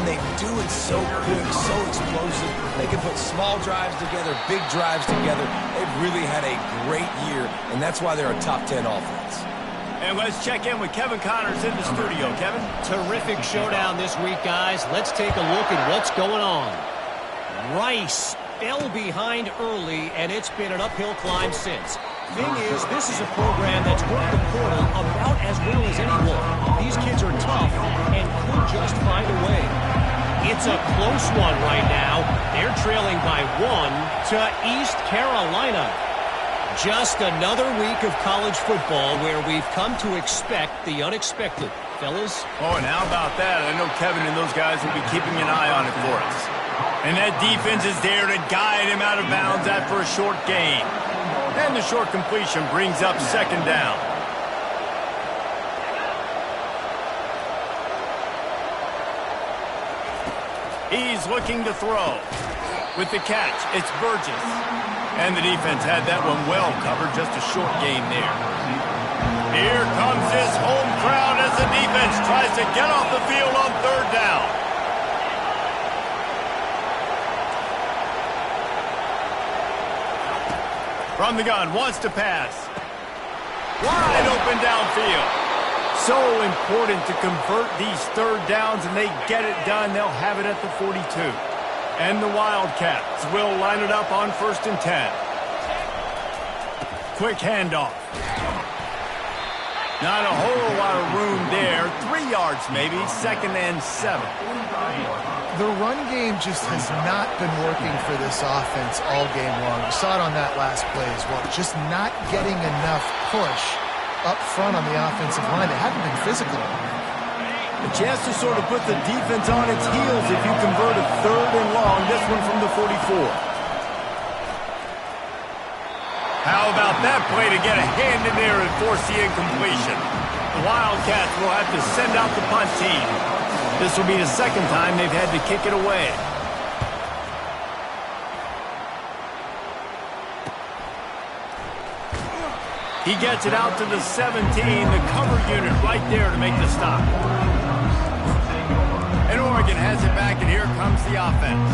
and they do it so quick, so explosive. They can put small drives together, big drives together. They've really had a great year, and that's why they're a top 10 offense. And let's check in with Kevin Connors in the studio. Kevin? Terrific showdown this week, guys. Let's take a look at what's going on. Rice fell behind early, and it's been an uphill climb since. Thing is, this is a program that's worked the portal about as well as anyone. These kids are tough and could just find a way. It's a close one right now. They're trailing by 1 to East Carolina. Just another week of college football where we've come to expect the unexpected. Fellas? Oh, and how about that? I know Kevin and those guys will be keeping an eye on it for us. And that defense is there to guide him out of bounds after a short gain. And the short completion brings up second down. He's looking to throw. With the catch, it's Burgess. And the defense had that one well covered, just a short gain there. Here comes his home crowd as the defense tries to get off the field on third down. From the gun, wants to pass. Wide open downfield. So important to convert these third downs, and they get it done. They'll have it at the 42. And the Wildcats will line it up on 1st and 10. Quick handoff. Not a whole lot of room there. 3 yards maybe, 2nd and 7. The run game just has not been working for this offense all game long. You saw it on that last play as well. Just not getting enough push up front on the offensive line. They haven't been physical. A chance to sort of put the defense on its heels if you convert a 3rd and long. This one from the 44. How about that play to get a hand in there and force the incompletion? The Wildcats will have to send out the punt team. This will be the 2nd time they've had to kick it away. He gets it out to the 17, the cover unit right there to make the stop. And Oregon has it back, and here comes the offense.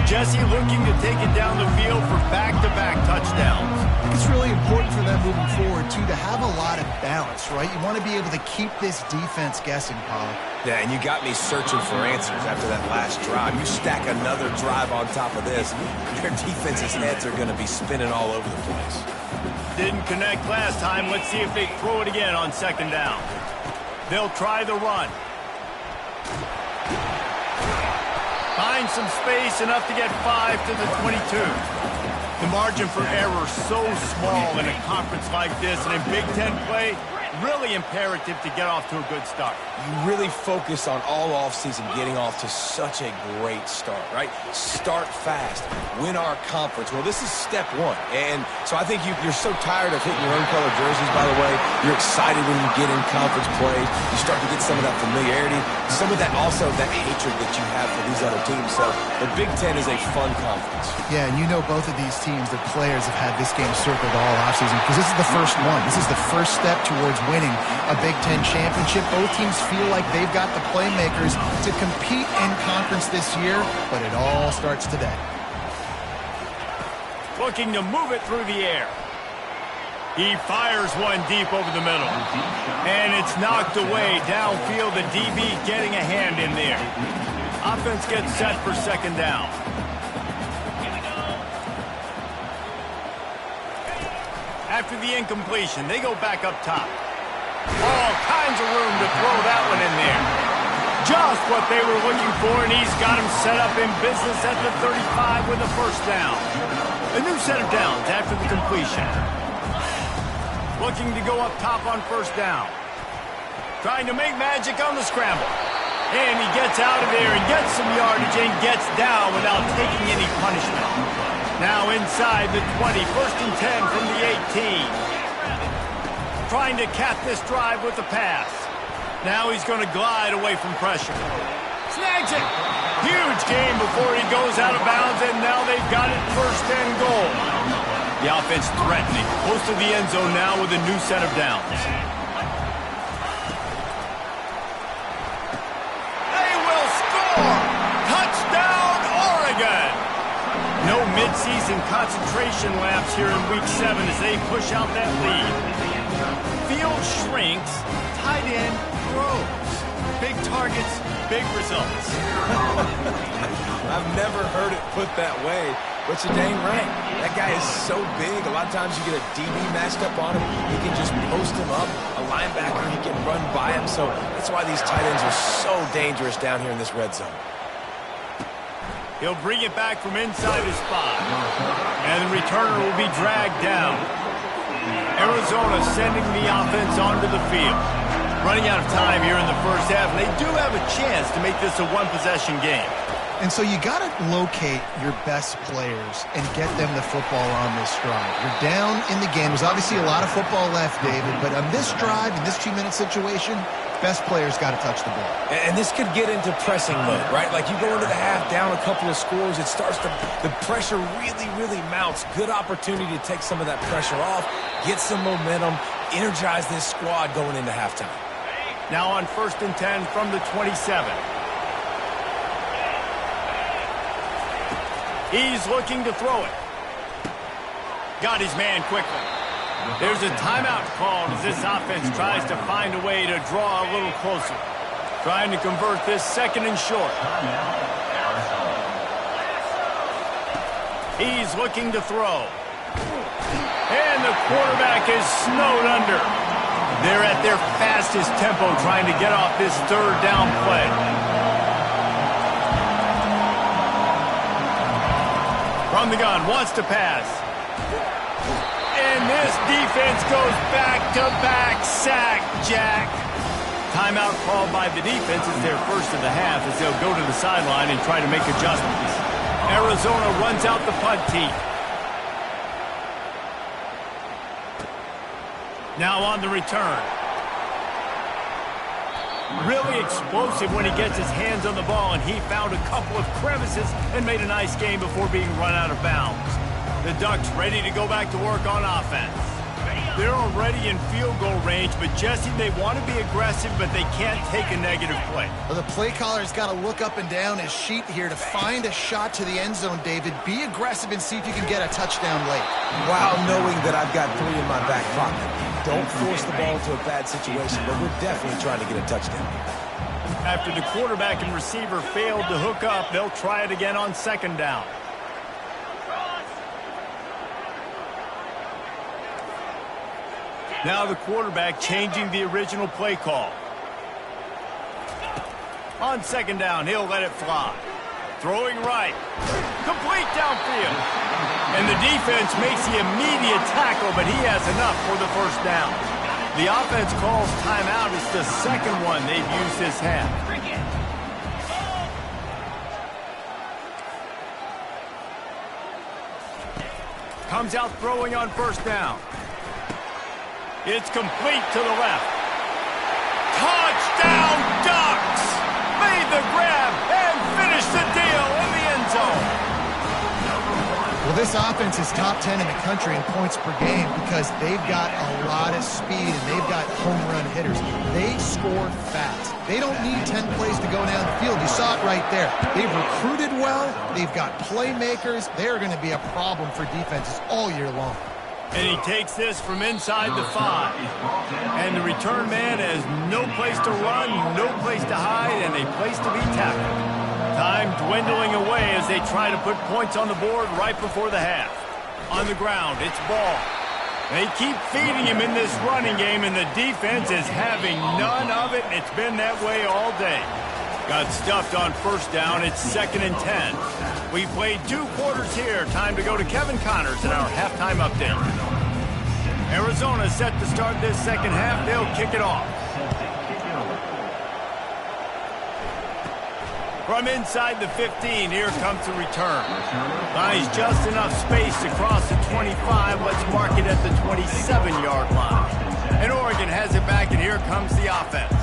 Jesse looking to take it down the field for back-to-back touchdowns. It's really important for them moving forward, too, to have a lot of balance, right? You want to be able to keep this defense guessing, Pollock. Yeah, and you got me searching for answers after that last drive. You stack another drive on top of this, their defense's heads are going to be spinning all over the place. Didn't connect last time. Let's see if they throw it again on 2nd down. They'll try the run. Find some space, enough to get 5 to the 22. The margin for error so small in a conference like this, and in Big Ten play, really imperative to get off to a good start. You really focus on all offseason getting off to such a great start, right? Start fast, win our conference. Well, this is step 1. And so I think you're so tired of hitting your own color jerseys, by the way. You're excited when you get in conference play. You start to get some of that familiarity, some of that also that hatred that you have for these other teams. So the Big Ten is a fun conference. Yeah, and you know both of these teams, the players have had this game circled all offseason because this is the first one. This is the first step towards winning a Big Ten championship. Both teams feel like they've got the playmakers to compete in conference this year, but it all starts today. Looking to move it through the air. He fires one deep over the middle. And it's knocked away downfield. The DB getting a hand in there. Offense gets set for 2nd down. After the incompletion, they go back up top. All kinds of room to throw that one in there. Just what they were looking for, and he's got him set up in business at the 35 with a 1st down. A new set of downs after the completion. Looking to go up top on 1st down. Trying to make magic on the scramble. And he gets out of there and gets some yardage and gets down without taking any punishment. Now inside the 20, 1st and 10 from the 18. Trying to cap this drive with the pass. Now he's going to glide away from pressure. Snags it. Huge gain before he goes out of bounds, and now they've got it 1st and goal. The offense threatening. Close to the end zone now with a new set of downs. They will score! No mid-season concentration laps here in Week 7 as they push out that lead. Field shrinks, tight end grows. Big targets, big results. I've never heard it put that way, but you're dang right. That guy is so big. A lot of times you get a DB matched up on him. He can just post him up. A linebacker, he can run by him. So that's why these tight ends are so dangerous down here in this red zone. He'll bring it back from inside his spot. And the returner will be dragged down. Arizona sending the offense onto the field. Running out of time here in the first half, and they do have a chance to make this a one-possession game. And so you got to locate your best players and get them the football on this drive. You're down in the game. There's obviously a lot of football left, David, but on this drive, in this 2-minute situation, best players got to touch the ball. And this could get into pressing mode, right? Like you go into the half down a couple of scores, it starts to, the pressure really, really mounts. Good opportunity to take some of that pressure off, get some momentum, energize this squad going into halftime. Now on 1st and 10 from the 27. He's looking to throw it. Got his man quickly. There's a timeout called as this offense tries to find a way to draw a little closer. Trying to convert this 2nd and short. He's looking to throw. And the quarterback is snowed under. They're at their fastest tempo trying to get off this 3rd down play. From the gun, wants to pass. And this defense goes back-to-back sack, Jack. Timeout called by the defense is their first of the half as they'll go to the sideline and try to make adjustments. Arizona runs out the punt team. Now on the return. Really explosive when he gets his hands on the ball, and he found a couple of crevices and made a nice game before being run out of bounds. The Ducks ready to go back to work on offense. They're already in field goal range, but Jesse, they want to be aggressive, but they can't take a negative play. Well, the play caller's got to look up and down his sheet here to find a shot to the end zone, David. Be aggressive and see if you can get a touchdown late. While knowing that I've got 3 in my back pocket. Don't force the ball into a bad situation, but we're definitely trying to get a touchdown. After the quarterback and receiver failed to hook up, they'll try it again on 2nd down. Now the quarterback changing the original play call. On 2nd down, he'll let it fly. Throwing right. Complete downfield. And the defense makes the immediate tackle, but he has enough for the 1st down. The offense calls timeout. It's the 2nd one they've used this half. Comes out throwing on 1st down. It's complete to the left. Touchdown, Ducks! Made the grab and finished the deal in the end zone. Well, this offense is top 10 in the country in points per game because they've got a lot of speed and they've got home run hitters. They score fast. They don't need 10 plays to go down the field. You saw it right there. They've recruited well. They've got playmakers. They're going to be a problem for defenses all year long. And he takes this from inside the 5. And the return man has no place to run, no place to hide, and a place to be tackled. Time dwindling away as they try to put points on the board right before the half. On the ground, it's Ball. They keep feeding him in this running game, and the defense is having none of it. It's been that way all day. Got stuffed on 1st down. It's 2nd and 10. We played 2 quarters here. Time to go to Kevin Connors in our halftime update. Arizona set to start this 2nd half. They'll kick it off. From inside the 15, here comes the return. Finds just enough space to cross the 25. Let's mark it at the 27-yard line. And Oregon has it back, and here comes the offense.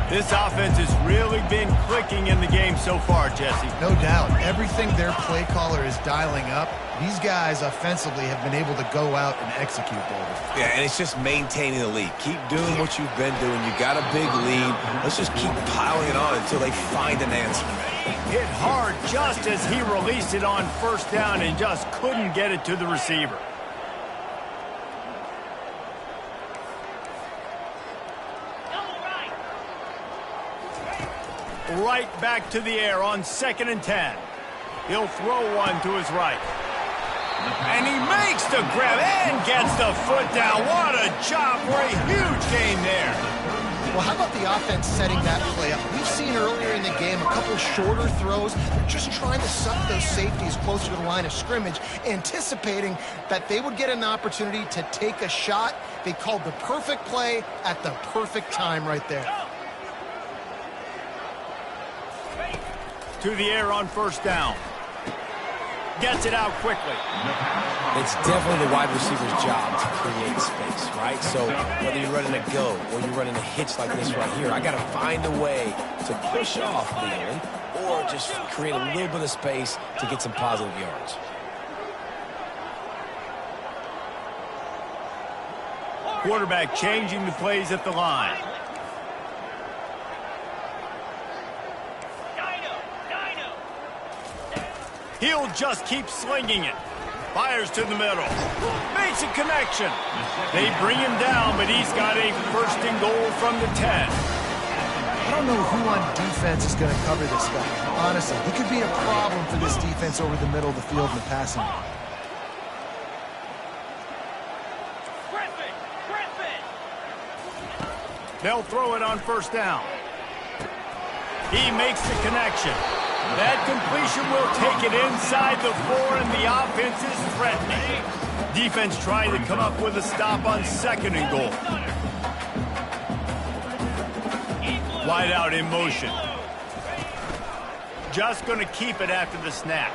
This offense has really been clicking in the game so far, Jesse. No doubt. Everything their play caller is dialing up, these guys offensively have been able to go out and execute, David. Yeah, and it's just maintaining the lead. Keep doing what you've been doing. You got a big lead. Let's just keep piling it on until they find an answer. Hit hard just as he released it on first down and just couldn't get it to the receiver. Right back to the air on 2nd and 10. He'll throw one to his right. And he makes the grab and gets the foot down. What a job for a huge gain there. Well, how about the offense setting that play up? We've seen earlier in the game a couple shorter throws. They're just trying to suck those safeties closer to the line of scrimmage, anticipating that they would get an opportunity to take a shot. They called the perfect play at the perfect time right there. To the air on first down. Gets it out quickly. It's definitely the wide receiver's job to create space, right? So whether you're running a go or you're running a hitch like this right here, I got to find a way to push off Thielen or just create a little bit of space to get some positive yards. Quarterback changing the plays at the line. He'll just keep slinging it. Fires to the middle. Makes a connection. They bring him down, but he's got a 1st and goal from the 10. I don't know who on defense is going to cover this guy. Honestly, he could be a problem for this defense over the middle of the field in the passing game. They'll throw it on first down. He makes the connection. That completion will take it inside the 4, and the offense is threatening. Defense trying to come up with a stop on 2nd and goal. Wide out in motion. Just going to keep it after the snap.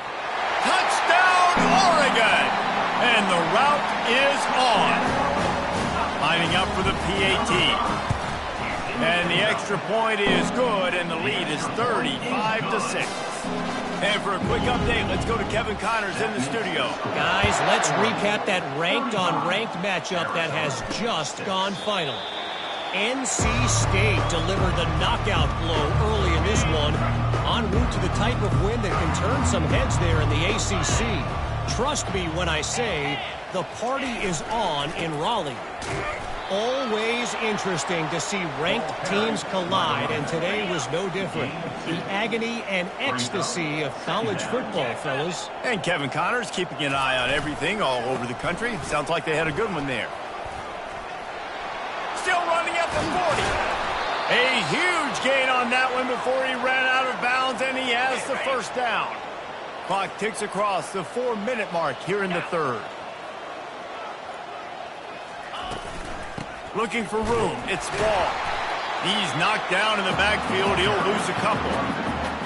Touchdown, Oregon! And the route is on. Lining up for the PAT. And the extra point is good, and the lead is 35-6. And for a quick update, let's go to Kevin Connors in the studio. Guys, let's recap that ranked-on-ranked matchup that has just gone final. NC State delivered the knockout blow early in this one, en route to the type of win that can turn some heads there in the ACC. Trust me when I say the party is on in Raleigh. Always interesting to see ranked teams collide, and today was no different. The agony and ecstasy of college football, fellas. And Kevin Connors keeping an eye on everything all over the country. Sounds like they had a good one there. Still running at the 40. A huge gain on that one before he ran out of bounds, and he has the first down. Clock ticks across the 4-minute mark here in the 3rd. Looking for room. It's Ball. He's knocked down in the backfield. He'll lose a couple.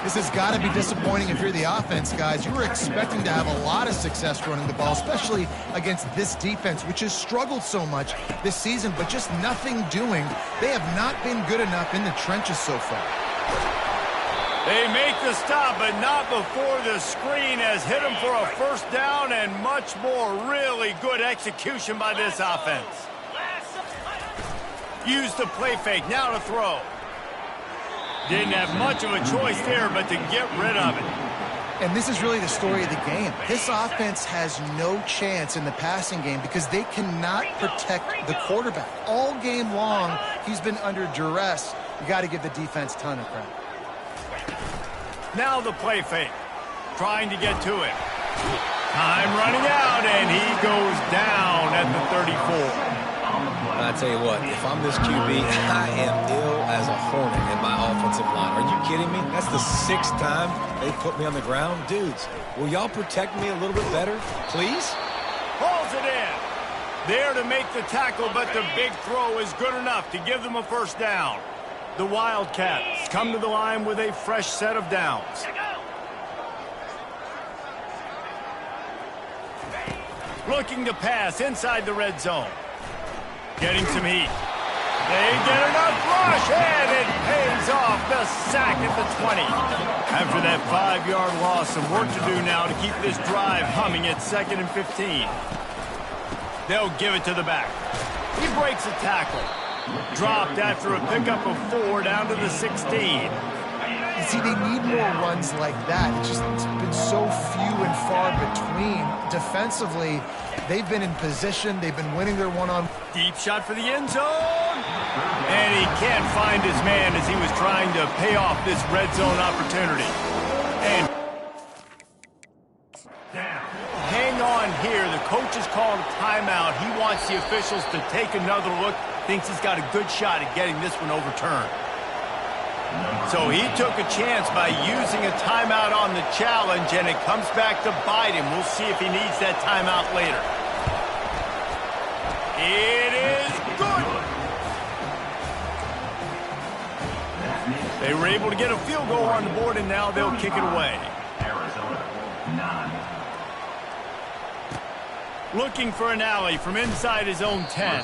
This has got to be disappointing if you're the offense, guys. You were expecting to have a lot of success running the ball, especially against this defense, which has struggled so much this season, but just nothing doing. They have not been good enough in the trenches so far. They make the stop, but not before the screen has hit him for a first down, and much more really good execution by this offense. Use the play fake, now to throw. Didn't have much of a choice there, but to get rid of it. And this is really the story of the game. This offense has no chance in the passing game because they cannot protect the quarterback. All game long, he's been under duress. You got to give the defense a ton of credit. Now the play fake. Trying to get to it. Time running out, and he goes down at the 34. I tell you what, if I'm this QB, I am ill as a hornet in my offensive line. Are you kidding me? That's the 6th time they put me on the ground. Dudes, will y'all protect me a little bit better, please? Pulls it in. There to make the tackle, but the big throw is good enough to give them a first down. The Wildcats come to the line with a fresh set of downs. Looking to pass inside the red zone. Getting some heat. They get enough rush, and it pays off the sack at the 20. After that 5-yard loss, some work to do now to keep this drive humming at 2nd and 15. They'll give it to the back. He breaks a tackle. Dropped after a pickup of 4 down to the 16. You see, they need more runs like that. It's been so few and far between. Defensively, they've been in position. They've been winning their one-on. Deep shot for the end zone. And he can't find his man as he was trying to pay off this red zone opportunity. And hang on here. The coach has called a timeout. He wants the officials to take another look. Thinks he's got a good shot at getting this one overturned. So he took a chance by using a timeout on the challenge, and it comes back to bite him. We'll see if he needs that timeout later. It is good. They were able to get a field goal on the board, and now they'll kick it away. Arizona, 9. Looking for an alley from inside his own 10.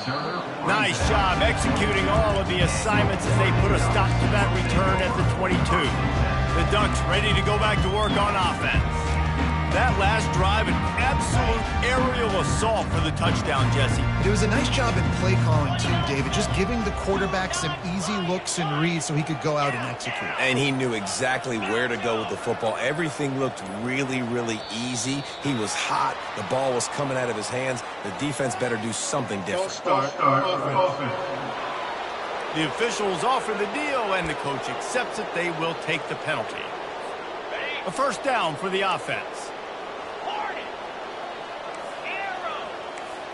Nice job executing all of the assignments as they put a stop to that return at the 22. The Ducks ready to go back to work on offense. That last drive, an absolute aerial assault for the touchdown, Jesse. It was a nice job in play calling too, David, just giving the quarterback some easy looks and reads so he could go out and execute. And he knew exactly where to go with the football. Everything looked really, really easy. He was hot. The ball was coming out of his hands. The defense better do something different. The officials offer the deal, and the coach accepts it. They will take the penalty. A first down for the offense.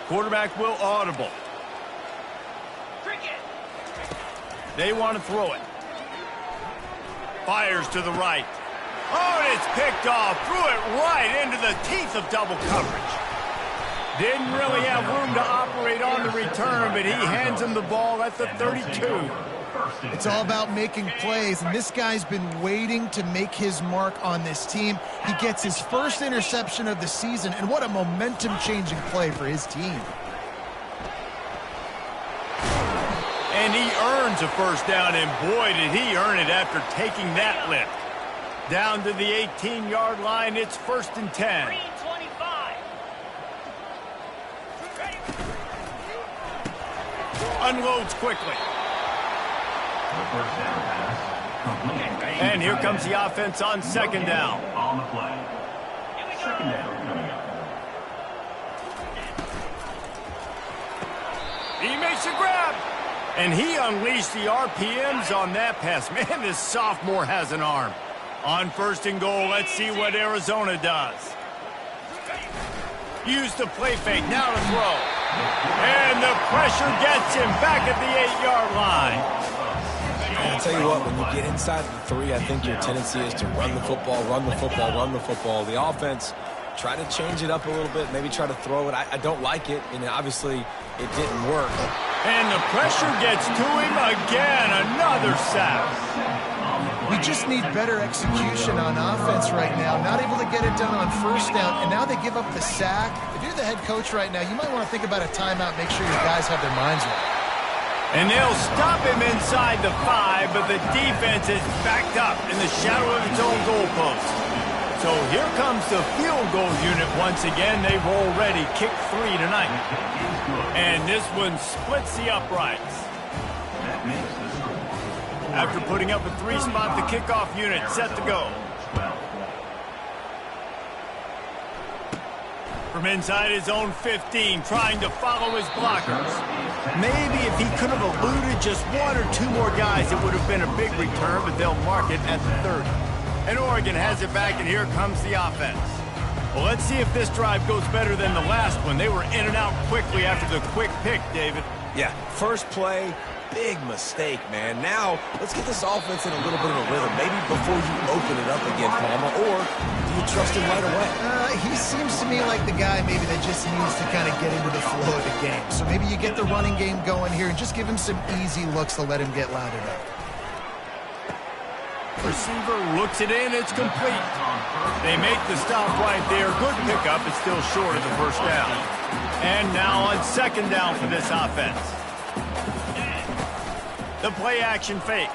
Quarterback will audible. They want to throw it. Fires to the right. Oh, and it's picked off. Threw it right into the teeth of double coverage. Didn't really have room to operate on the return, but he hands him the ball at the 32. It's all about making plays, and this guy's been waiting to make his mark on this team. He gets his first interception of the season, and what a momentum-changing play for his team. And he earns a first down, and boy, did he earn it after taking that lift. Down to the 18-yard line, it's 1st and 10. Unloads quickly. And here comes the offense on 2nd down. On the play. 2nd down coming up. He makes a grab. And he unleashed the RPMs on that pass. Man, this sophomore has an arm. On 1st and goal, let's see what Arizona does. Use the play fake, now to throw. And the pressure gets him back at the 8-yard line. I'll tell you what, when you get inside the 3, I think your tendency is to run the football, run the football, run the football. The offense, try to change it up a little bit, maybe try to throw it. I don't like it, and obviously it didn't work. And the pressure gets to him again, another sack. We just need better execution on offense right now. Not able to get it done on 1st down, and now they give up the sack. If you're the head coach right now, you might want to think about a timeout, make sure your guys have their minds right. And they'll stop him inside the 5, but the defense is backed up in the shadow of its own goalpost. So here comes the field goal unit once again. They've already kicked 3 tonight. And this one splits the uprights. After putting up a 3-spot, the kickoff unit set to go. From inside his own 15, trying to follow his blockers. Maybe if he could have eluded just 1 or 2 more guys, it would have been a big return, but they'll mark it at the 30. And Oregon has it back, and here comes the offense. Well, let's see if this drive goes better than the last one. They were in and out quickly after the quick pick, David. Yeah, first play, big mistake, man. Now, let's get this offense in a little bit of a rhythm. Maybe before you open it up again, Palmer, or do you trust him right away? He seems to me like the guy maybe that just needs to kind of get into the flow of the game. So maybe you get the running game going here and just give him some easy looks to let him get lathered up. Receiver looks it in, it's complete. They make the stop right there. Good pickup, it's still short of the first down. And now on 2nd down for this offense. The play action fake.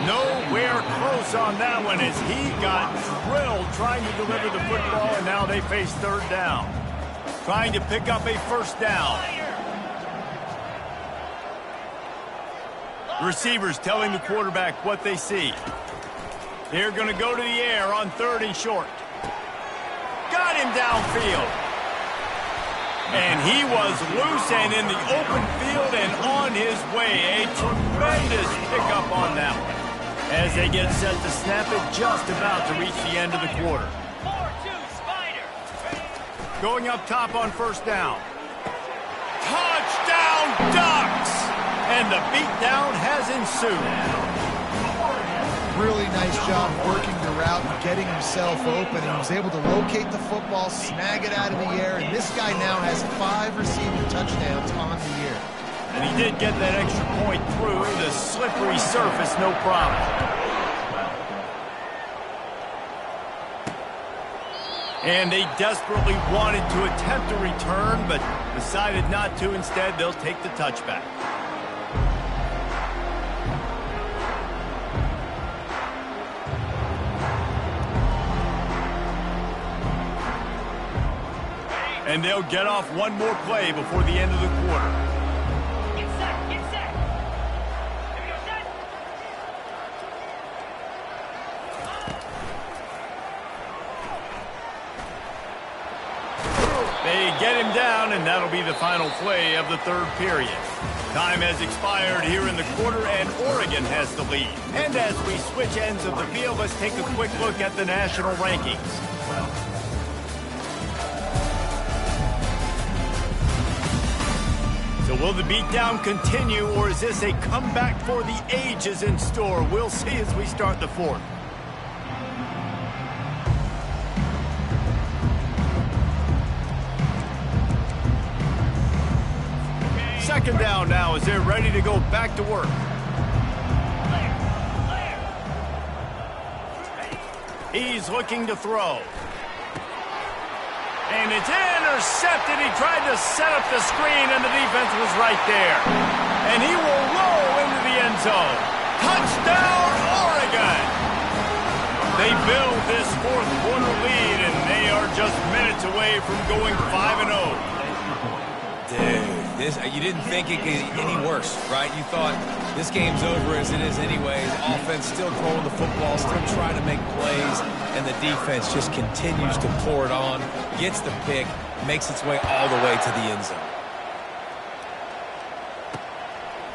Nowhere close on that one as he got drilled trying to deliver the football, and now they face third down. Trying to pick up a first down. Receivers telling the quarterback what they see. They're going to go to the air on 3rd and short. Got him downfield. And he was loose and in the open field and on his way. A tremendous pickup on that one. As they get set to snap it, just about to reach the end of the quarter. Going up top on first down. Touchdown Ducks! And the beatdown has ensued. Really nice job working the route and getting himself open. He was able to locate the football, snag it out of the air, and this guy now has 5 receiving touchdowns on the year. And he did get that extra point through the slippery surface, no problem. And they desperately wanted to attempt a return, but decided not to. Instead, they'll take the touchback. And they'll get off one more play before the end of the quarter. Get set, get set. Here we go, set. They get him down, and that'll be the final play of the third period. Time has expired here in the quarter, and Oregon has the lead. And as we switch ends of the field, let's take a quick look at the national rankings. So will the beatdown continue, or is this a comeback for the ages in store? We'll see as we start the fourth. Second down now as they're ready to go back to work. He's looking to throw. And it's intercepted. He tried to set up the screen, and the defense was right there. And he will roll into the end zone. Touchdown, Oregon! They build this fourth quarter lead, and they are just minutes away from going 5-0. Dude, you didn't think it could get any worse, right? You thought this game's over as it is anyways. Offense still throwing the football, still trying to make plays, and the defense just continues to pour it on, gets the pick, makes its way all the way to the end zone.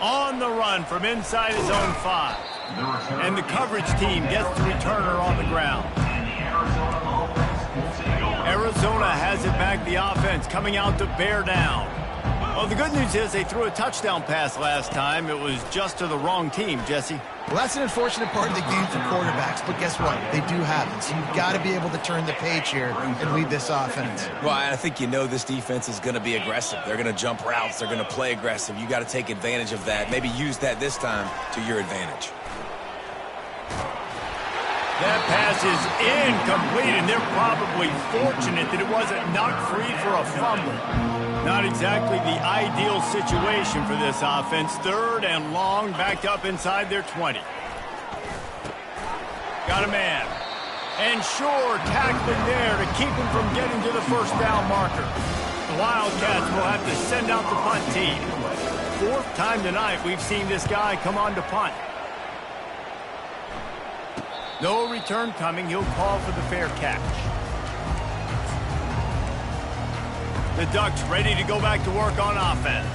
On the run from inside his own 5. And the coverage team gets the returner on the ground. Arizona has it back, the offense coming out to bear down. Well, the good news is they threw a touchdown pass last time. It was just to the wrong team, Jesse. Well, that's an unfortunate part of the game for quarterbacks, but guess what? They do have it, so you've got to be able to turn the page here and lead this offense. Well, I think you know this defense is going to be aggressive. They're going to jump routes. They're going to play aggressive. You got to take advantage of that. Maybe use that this time to your advantage. That pass is incomplete, and they're probably fortunate that it wasn't knocked free for a fumble. Not exactly the ideal situation for this offense. 3rd and long, backed up inside their 20. Got a man. And sure, tackling there to keep him from getting to the first down marker. The Wildcats will have to send out the punt team. 4th time tonight we've seen this guy come on to punt. No return coming. He'll call for the fair catch. The Ducks ready to go back to work on offense.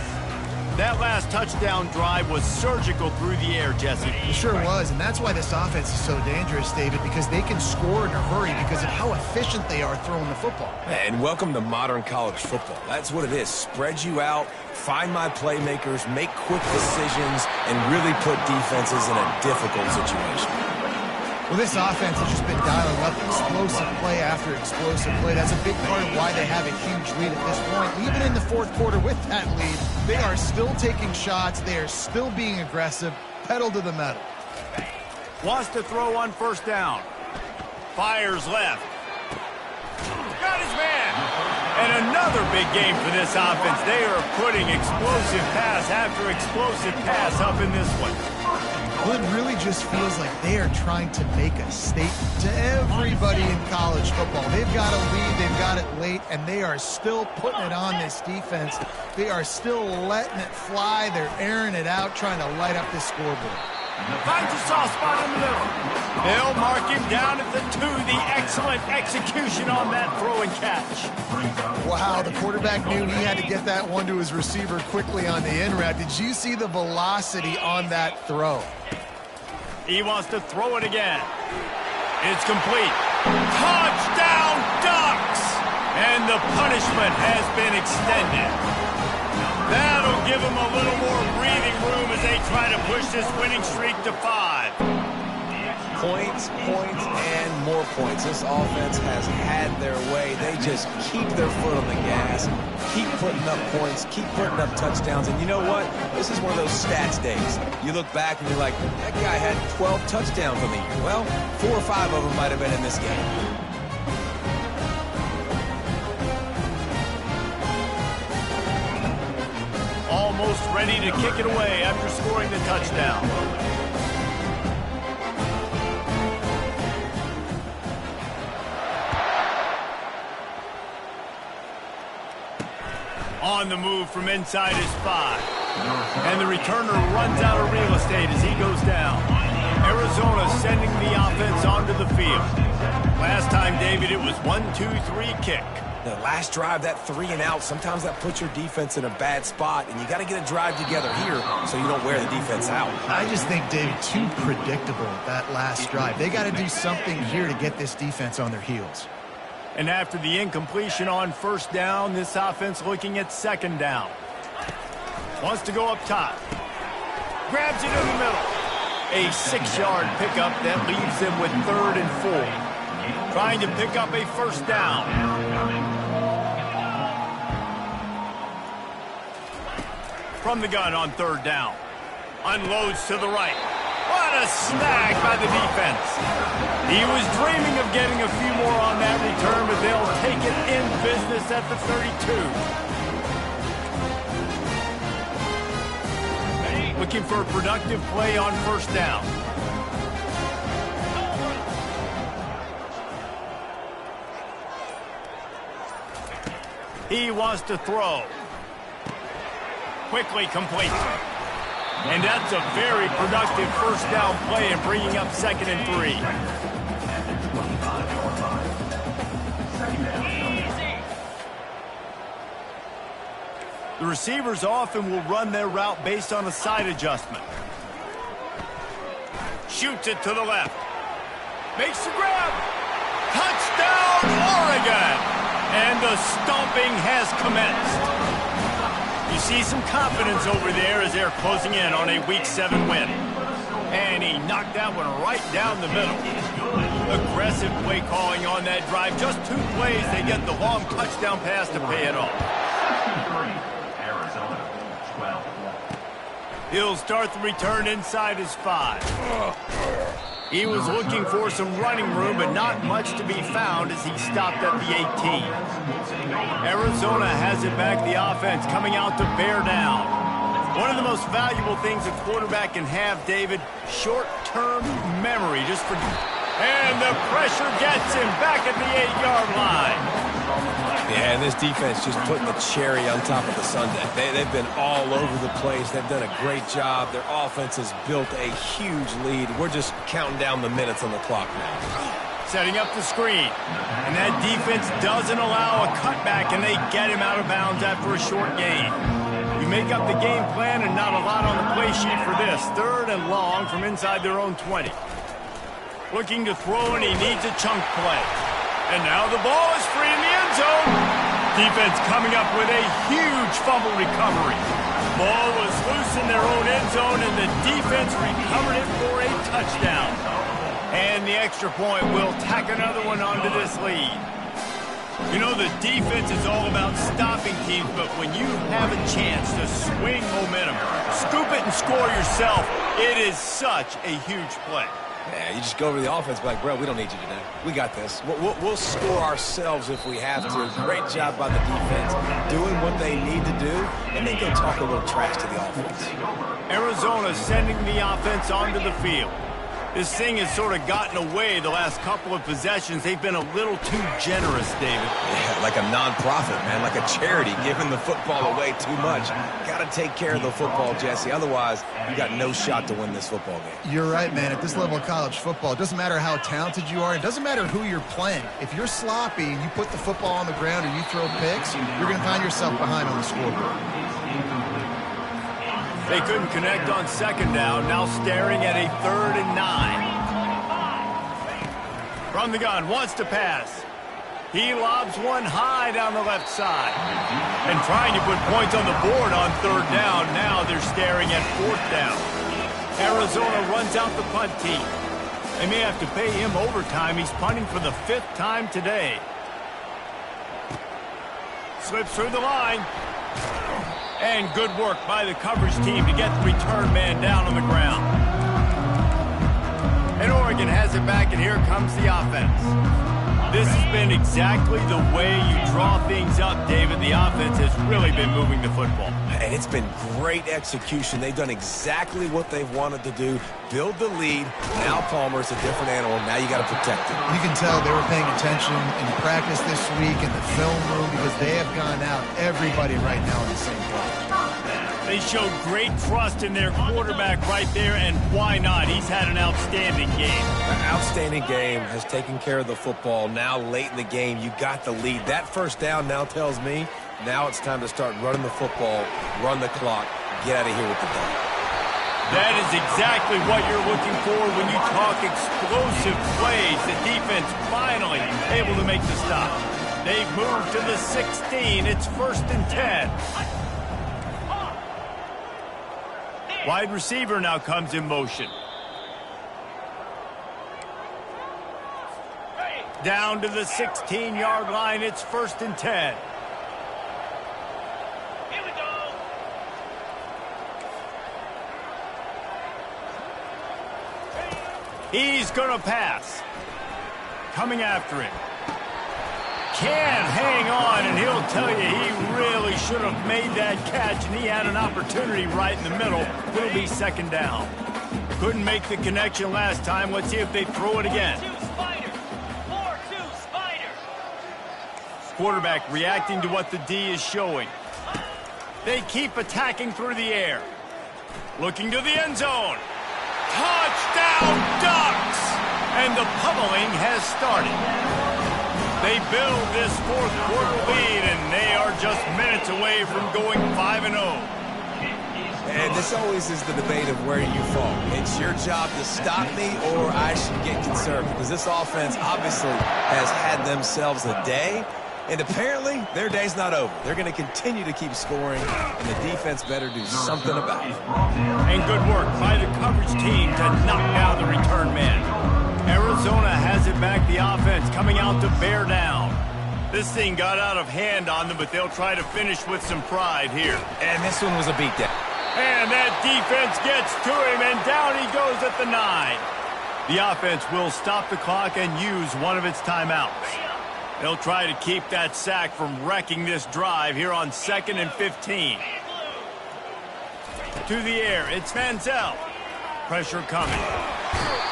That last touchdown drive was surgical through the air, Jesse. It sure was, and that's why this offense is so dangerous, David, because they can score in a hurry because of how efficient they are throwing the football. And welcome to modern college football. That's what it is. Spread you out, find my playmakers, make quick decisions, and really put defenses in a difficult situation. Well, this offense has just been dialing up explosive play after explosive play. That's a big part of why they have a huge lead at this point. Even in the 4th quarter with that lead, they are still taking shots. They are still being aggressive. Pedal to the metal. Wants to throw on first down. Fires left. Got his man. And another big game for this offense. They are putting explosive pass after explosive pass up in this one. Well, it really just feels like they are trying to make a statement to everybody in college football. They've got a lead, they've got it late, and they are still putting it on this defense. They are still letting it fly. They're airing it out, trying to light up this scoreboard. Finds a soft spot in the middle. They'll mark him down at the 2. The excellent execution on that throw and catch. Wow, the quarterback knew he had to get that one to his receiver quickly on the in route. Did you see the velocity on that throw? He wants to throw it again. It's complete. Touchdown, Ducks! And the punishment has been extended. That'll give them a little more breathing room as they try to push this winning streak to 5. Points, and more points. This offense has had their way. They just keep their foot on the gas, keep putting up points, keep putting up touchdowns. And you know what? This is one of those stats days. You look back and you're like, that guy had 12 touchdowns on the year. Well, 4 or 5 of them might have been in this game. Almost ready to kick it away after scoring the touchdown. On the move from inside his 5. And the returner runs out of real estate as he goes down. Arizona sending the offense onto the field. Last time, David, it was 1-2-3 kick. The last drive, that 3 and out, sometimes that puts your defense in a bad spot, and you got to get a drive together here so you don't wear the defense out. I just think, David, too predictable, that last drive. They got to do something here to get this defense on their heels. And after the incompletion on first down, this offense looking at second down. Wants to go up top. Grabs it in the middle. A 6-yard pickup that leaves them with 3rd and 4. Trying to pick up a first down. From the gun on 3rd down. Unloads to the right. What a snag by the defense. He was dreaming of getting a few more on that return, but they'll take it in business at the 32. Looking for a productive play on first down. He wants to throw. Quickly complete. And that's a very productive first down play and bringing up 2nd and 3. The receivers often will run their route based on a side adjustment. Shoots it to the left. Makes the grab. Touchdown, Oregon! And the stomping has commenced. You see some confidence over there as they're closing in on a Week 7 win. And he knocked that one right down the middle. Aggressive play calling on that drive. Just 2 plays, they get the long touchdown pass to pay it off. Arizona, 12. He'll start the return inside his 5. He was looking for some running room, but not much to be found as he stopped at the 18. Arizona has it back, the offense coming out to bear down. One of the most valuable things a quarterback can have, David, short-term memory. And the pressure gets him back at the 8-yard line. Yeah, and this defense just putting the cherry on top of the sundae. They've been all over the place. They've done a great job. Their offense has built a huge lead. We're just counting down the minutes on the clock now. Setting up the screen. And that defense doesn't allow a cutback, and they get him out of bounds after a short gain. You make up the game plan and not a lot on the play sheet for this. 3rd and long from inside their own 20. Looking to throw, and he needs a chunk play. And now the ball is free in the end zone. Defense coming up with a huge fumble recovery. Ball was loose in their own end zone, and the defense recovered it for a touchdown. And the extra point will tack another one onto this lead. You know, the defense is all about stopping teams, but when you have a chance to swing momentum, scoop it and score yourself, it is such a huge play. Yeah, you just go over to the offense and be like, bro, we don't need you today. We got this. We'll score ourselves if we have to. Great job by the defense doing what they need to do, and then go talk a little trash to the offense. Arizona sending the offense onto the field. This thing has sort of gotten away the last couple of possessions. They've been a little too generous, David. Yeah, like a non-profit, man, like a charity, giving the football away too much. Got to take care of the football, Jesse. Otherwise, you got no shot to win this football game. You're right, man. At this level of college football, it doesn't matter how talented you are. It doesn't matter who you're playing. If you're sloppy and you put the football on the ground or you throw picks, you're going to find yourself behind on the scoreboard. They couldn't connect on second down, now staring at a 3rd and 9. From the gun, wants to pass. He lobs one high down the left side. And trying to put points on the board on 3rd down, now they're staring at 4th down. Arizona runs out the punt team. They may have to pay him overtime. He's punting for the 5th time today. Slips through the line. And good work by the coverage team to get the return man down on the ground. And Oregon has it back, and here comes the offense. This has been exactly the way you draw things up, David. The offense has really been moving the football. And it's been great execution. They've done exactly what they've wanted to do. Build the lead. Now Palmer's a different animal. Now you got to protect it. You can tell they were paying attention in practice this week in the film room because they have gone out everybody right now on the same page. They showed great trust in their quarterback right there, and why not? He's had an outstanding game. An outstanding game, has taken care of the football. Now late in the game, you got the lead. That first down now tells me now it's time to start running the football, run the clock, get out of here with the ball. That is exactly what you're looking for when you talk explosive plays. The defense finally able to make the stop. They've moved to the 16. It's 1st and 10. Wide receiver now comes in motion. Down to the 16-yard line. It's 1st and 10. Here we go. He's going to pass. Coming after him. Can't hang on, and he'll tell you he really should have made that catch, and he had an opportunity right in the middle. It'll be 2nd down. Couldn't make the connection last time. Let's see if they throw it again. 4-2 Spider. Quarterback reacting to what the D is showing. They keep attacking through the air. Looking to the end zone. Touchdown Ducks! And the pummeling has started. They build this 4th quarter lead, and they are just minutes away from going 5-0. And this always is the debate of where you fall. It's your job to stop me, or I should get concerned, because this offense obviously has had themselves a day, and apparently their day's not over. They're going to continue to keep scoring, and the defense better do something about it. And good work by the coverage team to knock down the return man. Arizona has it back, the offense coming out to bear down. This thing got out of hand on them, but they'll try to finish with some pride here. And this one was a beatdown. And that defense gets to him, and down he goes at the 9. The offense will stop the clock and use one of its timeouts. They'll try to keep that sack from wrecking this drive here on 2nd and 15. To the air, it's Manziel. Pressure coming.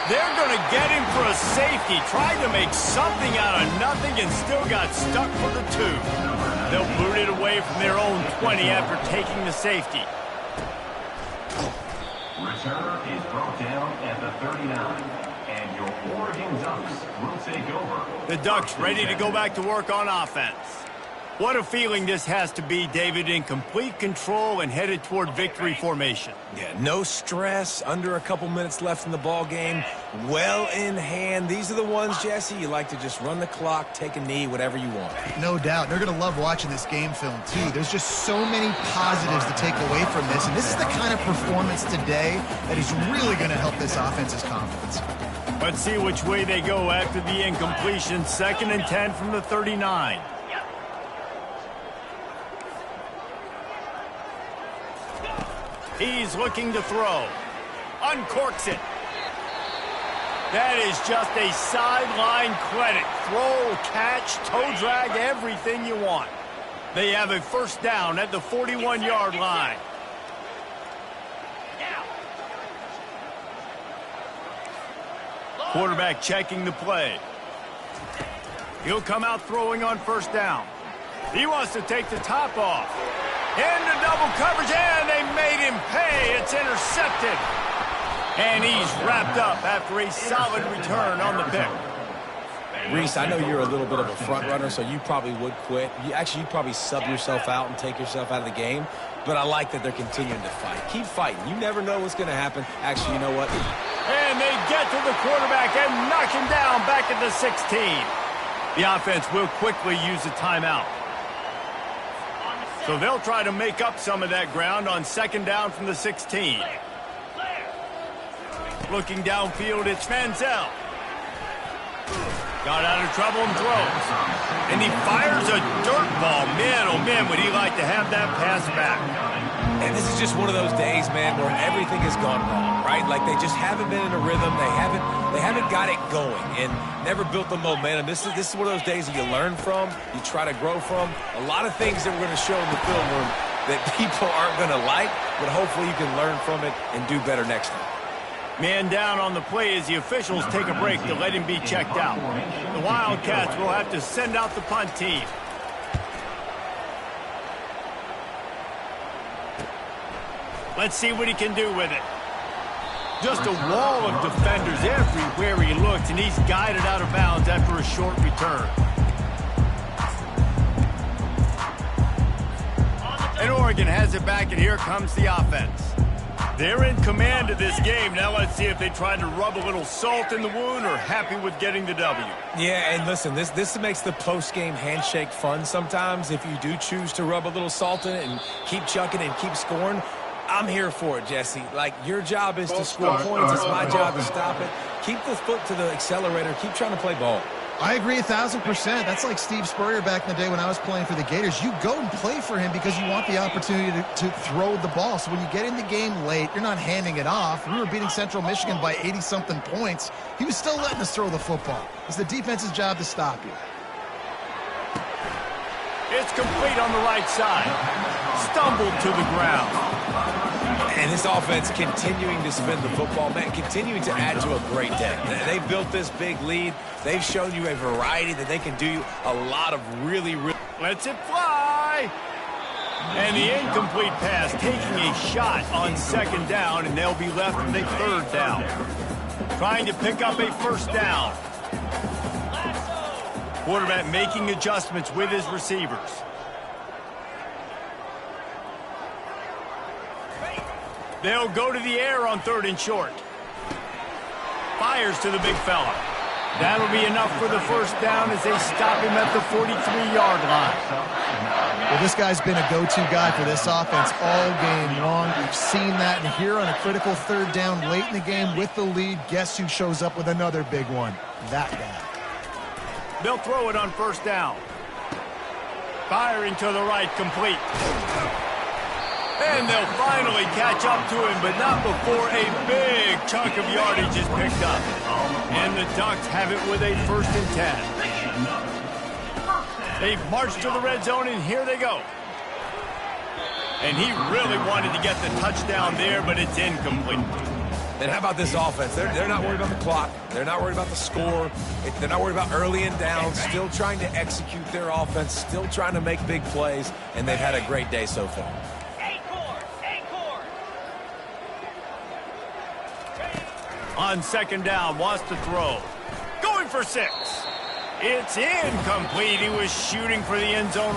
They're going to get him for a safety. Tried to make something out of nothing and still got stuck for the 2. They'll boot it away from their own 20 after taking the safety. Return is brought down at the 39. And your Oregon Ducks will take over. The Ducks ready to go back to work on offense. What a feeling this has to be, David, in complete control and headed toward victory formation. Yeah, no stress, under a couple minutes left in the ball game, well in hand. These are the ones, Jesse, you like to just run the clock, take a knee, whatever you want. No doubt. They're going to love watching this game film, too. There's just so many positives to take away from this, and this is the kind of performance today that is really going to help this offense's confidence. Let's see which way they go after the incompletion. 2nd and 10 from the 39. He's looking to throw. Uncorks it. That is just a sideline credit. Throw, catch, toe drag, everything you want. They have a first down at the 41-yard line. Quarterback checking the play. He'll come out throwing on first down. He wants to take the top off. Into double coverage, and they made him pay. It's intercepted. And he's wrapped up after a solid return on the pick. Reese, I know you're a little bit of a front runner, so you probably would quit. You'd probably sub yourself out and take yourself out of the game. But I like that they're continuing to fight. Keep fighting. You never know what's going to happen. Actually, you know what? And they get to the quarterback and knock him down back at the 16. The offense will quickly use a timeout. So they'll try to make up some of that ground on second down from the 16. Looking downfield, it's Manziel. Got out of trouble and throws. And he fires a dirt ball. Man, oh man, would he like to have that pass back. And this is just one of those days, man, where everything has gone wrong, right? Like they just haven't been in a rhythm. They haven't got it going and never built the momentum. This is one of those days that you learn from, you try to grow from. A lot of things that we're going to show in the film room that people aren't going to like, but hopefully you can learn from it and do better next time. Man down on the play as the officials take a break to let him be checked out. The Wildcats will have to send out the punt team. Let's see what he can do with it. Just a wall of defenders everywhere he looks, and he's guided out of bounds after a short return. And Oregon has it back, and here comes the offense. They're in command of this game. Now let's see if they try to rub a little salt in the wound or happy with getting the W. Yeah, and listen, this makes the post-game handshake fun sometimes if you do choose to rub a little salt in it and keep chucking and keep scoring. I'm here for it, Jesse. Like, your job is to score points. It's my job to stop it. Keep the foot to the accelerator. Keep trying to play ball. I agree 1,000%. That's like Steve Spurrier back in the day when I was playing for the Gators. You go and play for him because you want the opportunity to throw the ball. So when you get in the game late, you're not handing it off. We were beating Central Michigan by 80-something points. He was still letting us throw the football. It's the defense's job to stop you. It's complete on the right side. Stumbled to the ground. And this offense continuing to spin the football, man, continuing to add to a great day. They've built this big lead. They've shown you a variety that they can do a lot of really... Lets it fly. And the incomplete pass taking a shot on second down, and they'll be left with a third down. Trying to pick up a first down. Quarterback making adjustments with his receivers. They'll go to the air on third and short. Fires to the big fella. That'll be enough for the first down as they stop him at the 43-yard line. Well, this guy's been a go-to guy for this offense all game long. We've seen that, and here on a critical third down late in the game with the lead, guess who shows up with another big one? That guy. They'll throw it on first down. Firing to the right, complete. And they'll finally catch up to him, but not before a big chunk of yardage is picked up. And the Ducks have it with a 1st and 10. They've marched to the red zone, and here they go. And he really wanted to get the touchdown there, but it's incomplete. And how about this offense? They're not worried about the clock. They're not worried about the score. They're not worried about early and down. Still trying to execute their offense. Still trying to make big plays. And they've had a great day so far. On second down, wants to throw. Going for 6. It's incomplete. He was shooting for the end zone.